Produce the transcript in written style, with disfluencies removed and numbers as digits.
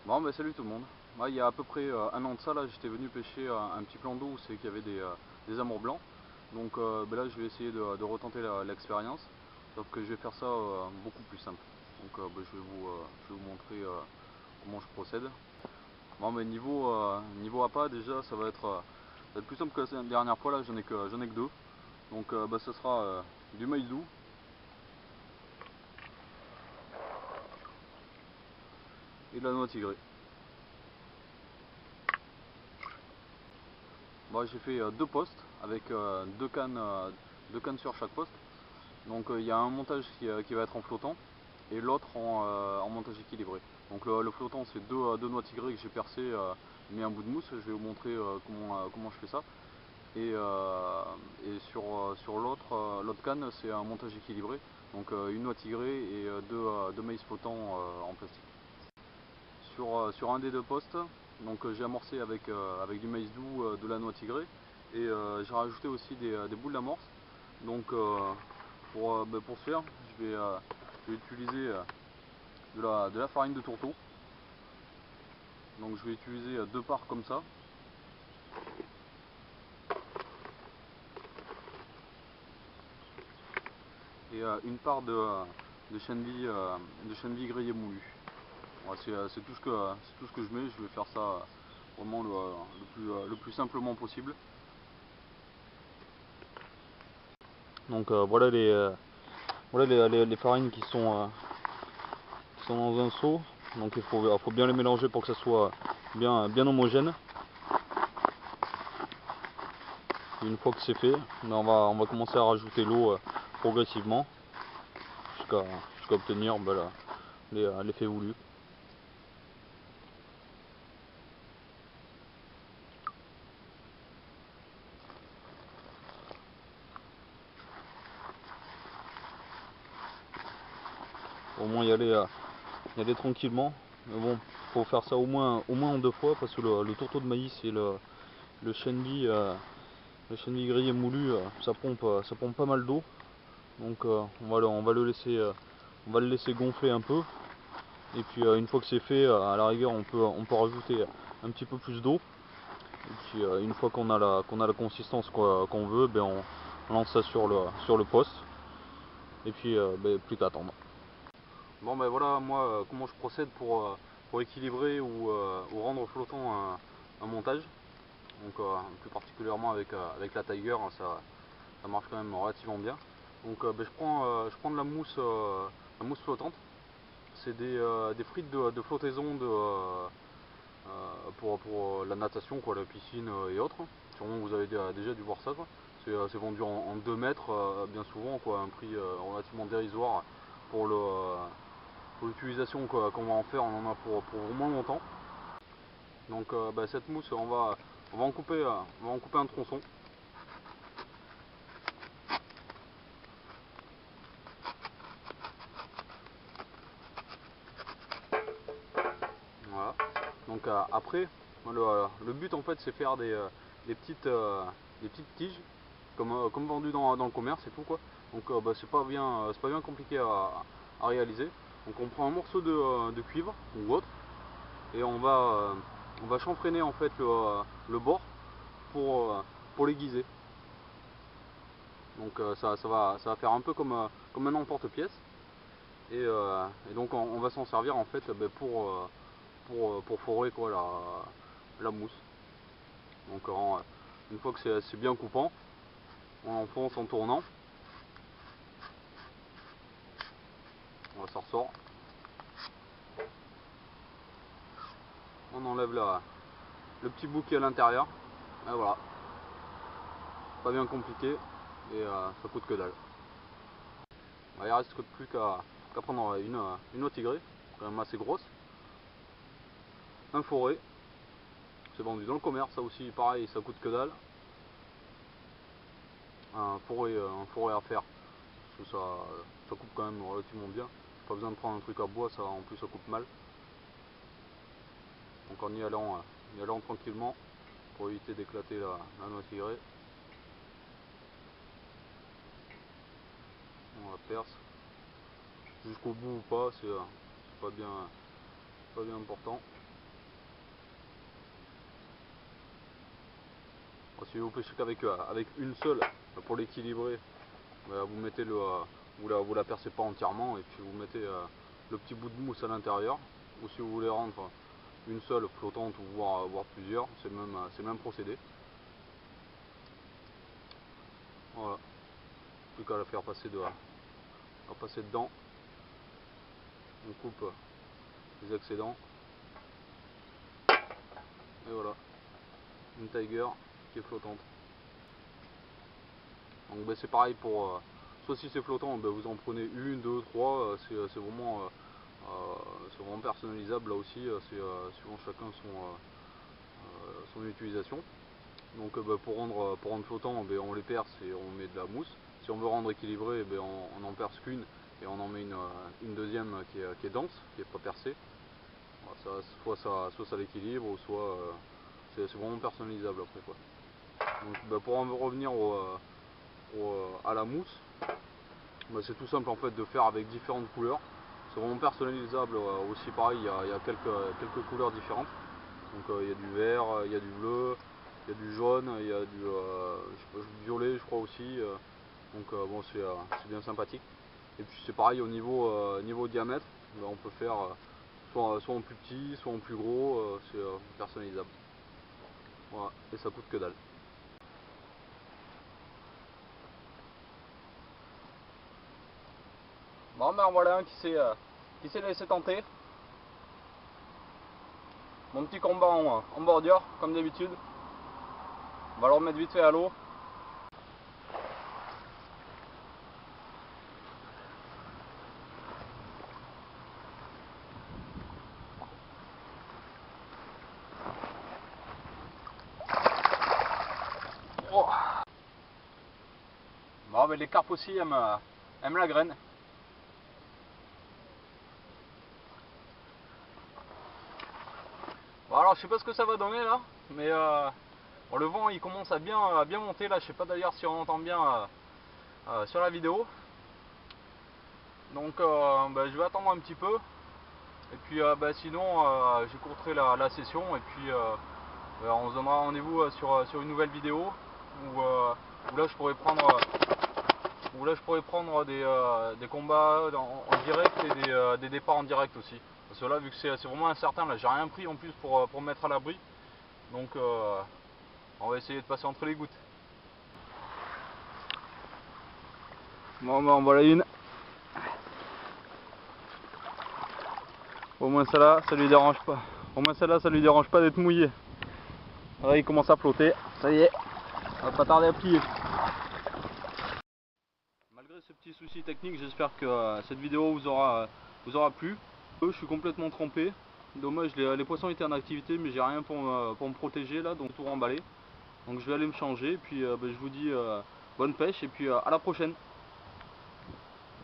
Bon bah salut tout le monde. Moi il y a à peu près un an de ça là, j'étais venu pêcher un petit plan d'eau où c'est qu'il y avait des amours blancs. Donc bah là je vais essayer de retenter l'expérience. Sauf que je vais faire ça beaucoup plus simple. Donc bah, je vais vous montrer comment je procède. Bon mais niveau appât déjà ça va être plus simple que la dernière fois là, j'en ai que deux. Donc bah, ça sera du maïs doux et de la noix tigrée. Bon, j'ai fait deux postes avec deux cannes sur chaque poste. Donc il y a un montage qui va être en flottant et l'autre en montage équilibré. Donc le flottant c'est deux noix tigrées que j'ai percées, mis un bout de mousse. Je vais vous montrer comment je fais ça. Et sur l'autre canne c'est un montage équilibré. Donc une noix tigrée et deux maïs flottants en plastique. Sur un des deux postes, donc j'ai amorcé avec du maïs doux, de la noix tigrée et j'ai rajouté aussi des boules d'amorce. Donc pour ce faire, je vais utiliser de la farine de tourteau. Donc je vais utiliser deux parts comme ça. Et une part de chenille grillée moulu. Voilà, c'est tout ce que je mets. Je vais faire ça vraiment le plus simplement possible. Donc voilà les farines qui sont dans un seau. Donc il faut bien les mélanger pour que ça soit bien homogène. Et une fois que c'est fait, on va commencer à rajouter l'eau progressivement jusqu'à obtenir l'effet voulu. Au moins y aller tranquillement. Mais bon, faut faire ça au moins en deux fois parce que le tourteau de maïs et le chenille, grillé moulu, ça pompe pas mal d'eau. Donc on va le laisser gonfler un peu. Et puis une fois que c'est fait, à la rigueur on peut rajouter un petit peu plus d'eau. Et puis une fois qu'on a la consistance qu'on veut, ben, on lance ça sur le poste. Et puis ben, plus qu'à attendre. Bon ben voilà moi comment je procède pour équilibrer ou rendre flottant un montage. Donc plus particulièrement avec la Tiger, hein, ça marche quand même relativement bien. Donc ben, je prends de la mousse flottante. C'est des frites de flottaison pour la natation, quoi, la piscine et autres. Sûrement vous avez déjà dû voir ça, quoi. C'est vendu en 2 mètres bien souvent, quoi, un prix relativement dérisoire pour pour l'utilisation qu'on va en faire. On en a pour vraiment longtemps. Donc bah, cette mousse on va en couper un tronçon. Voilà. Donc après le but en fait c'est faire des petites tiges comme vendu dans le commerce et tout, quoi. Donc bah, c'est pas bien compliqué à réaliser. Donc on prend un morceau de cuivre ou autre et on va chanfreiner en fait le bord pour l'aiguiser. Donc ça va faire un peu comme un emporte-pièce. Et donc on va s'en servir en fait bah, pour forer, quoi, la mousse. Donc une fois que c'est bien coupant, on enfonce en tournant. Ça ressort. On enlève le petit bout qui est à l'intérieur. Et voilà. Pas bien compliqué. Et ça coûte que dalle. Il reste plus qu'à prendre une noix tigrée, quand même assez grosse. Un forêt. C'est vendu dans le commerce, ça aussi pareil, ça coûte que dalle. Un forêt à faire. Parce que ça coupe quand même relativement bien. Pas besoin de prendre un truc à bois, ça en plus ça coupe mal. Donc en y allant tranquillement pour éviter d'éclater la noix tigrée. On la perce jusqu'au bout ou pas, c'est pas bien important. Si vous pêchez qu'avec une seule, pour l'équilibrer, vous mettez vous la percez pas entièrement et puis vous mettez le petit bout de mousse à l'intérieur. Ou si vous voulez rendre une seule flottante ou voire plusieurs, c'est le même procédé. Voilà, plus qu'à la faire passer dedans. On coupe les excédents et voilà, une tiger qui est flottante. Donc c'est pareil pour soit si c'est flottant, vous en prenez une, deux, trois, c'est vraiment personnalisable là aussi, c'est suivant chacun son utilisation. Donc pour rendre flottant, on les perce et on met de la mousse. Si on veut rendre équilibré, on en perce qu'une et on en met une deuxième qui est dense, qui n'est pas percée. Soit ça l'équilibre, ou soit c'est vraiment personnalisable après quoi. Donc pour en revenir à la mousse, c'est tout simple en fait de faire avec différentes couleurs. C'est vraiment personnalisable aussi, pareil, il y a quelques couleurs différentes. Donc il y a du vert, il y a du bleu, il y a du jaune, il y a du violet je crois aussi. Donc bon, c'est bien sympathique. Et puis c'est pareil au niveau diamètre, on peut faire soit en plus petit, soit en plus gros, c'est personnalisable. Voilà, et ça coûte que dalle. Bon ben voilà un qui s'est laissé tenter. Mon petit combat en bordure, comme d'habitude. On va le remettre vite fait à l'eau. Oh. Bon, ben les carpes aussi aiment la graine. Bon, alors je sais pas ce que ça va donner là, mais bon, le vent il commence à bien monter là. Je sais pas d'ailleurs si on entend bien sur la vidéo. Donc je vais attendre un petit peu. Et puis sinon j'écourterai la session et puis on se donnera rendez-vous sur une nouvelle vidéo où là je pourrais prendre des combats en direct et des départs en direct aussi. Parce que là vu que c'est vraiment incertain, là j'ai rien pris en plus pour me mettre à l'abri. Donc on va essayer de passer entre les gouttes. Bon ben voilà une. Au moins celle-là, ça lui dérange pas. Au moins celle-là, ça lui dérange pas d'être mouillé. Là, il commence à flotter. Ça y est, on va pas tarder à plier. Malgré ce petit souci technique, j'espère que cette vidéo vous aura plu. Je suis complètement trempé. Dommage, les poissons étaient en activité, mais j'ai rien pour me protéger là, donc tout remballer. Donc je vais aller me changer. Et puis je vous dis bonne pêche et puis à la prochaine.